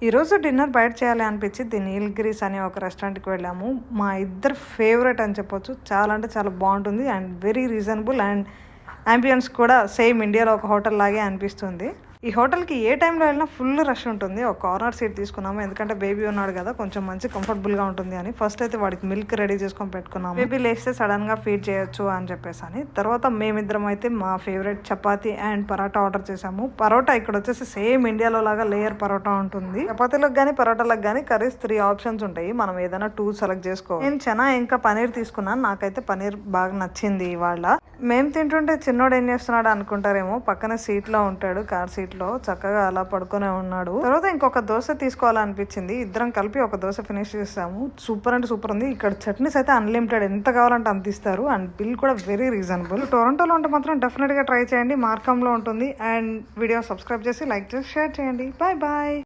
ఈరోజు డిన్నర్ బయట చేయాలి అనిపించి నీల్గిరీస్ అనే ఒక రెస్టారెంట్కి వెళ్ళాము. మా ఇద్దరు ఫేవరెట్ అని చెప్పొచ్చు. చాలా అంటే చాలా బాగుంటుంది and very reasonable and ambience కూడా సేమ్ ఇండియాలో ఒక హోటల్ లాగే అనిపిస్తుంది. ఈ హోటల్కి ఏ టైంలో వెళ్ళినా ఫుల్ రష్ ఉంటుంది. ఒక కార్నర్ సీట్ తీసుకున్నాము, ఎందుకంటే బేబీ ఉన్నాడు కదా, కొంచెం మంచి కంఫర్టబుల్గా ఉంటుంది అని. ఫస్ట్ అయితే వాడికి మిల్క్ రెడీ చేసుకొని పెట్టుకున్నాము. బేబీ లేస్తే సడన్గా ఫీడ్ చేయొచ్చు అని చెప్పేసి అని. తర్వాత మేమిద్దరం అయితే మా favourite chapati and parotta order చేసాము. పరోటా ఇక్కడ వచ్చేసి సేమ్ ఇండియాలో లాగా లేయర్ పరోటా ఉంటుంది. చపాతీలకు కానీ పరోటాలకు కానీ కర్రీస్ 3 ఆప్షన్స్ ఉంటాయి. మనం ఏదైనా 2 సెలెక్ట్ చేసుకోవాలి. నేను చనా ఇంకా పనీర్ తీసుకున్నాను. నాకైతే పనీర్ బాగా నచ్చింది ఇవాళ. మేము తింటుంటే చిన్నోడు ఏం చేస్తున్నాడు అనుకుంటారేమో, పక్కన సీట్ లో ఉంటాడు, కార్ సీట్ లో చక్కగా అలా పడుకునే ఉన్నాడు. తర్వాత ఇంకొక దోశ తీసుకోవాలనిపించింది. ఇద్దరం కలిపి ఒక దోశ ఫినిష్ చేసాము. సూపర్ అంటే సూపర్ ఉంది. ఇక్కడ చట్నీస్ అయితే అన్లిమిటెడ్, ఎంత కావాలంటే అంత ఇస్తారు అండ్ బిల్ కూడా వెరీ రీజనబుల్. టొరంటోలో ఉంటే మాత్రం డెఫినెట్ గా ట్రై చేయండి. మార్కంలో ఉంటుంది. అండ్ వీడియో సబ్స్క్రైబ్ చేసి లైక్ చేసి షేర్ చేయండి. Bye bye.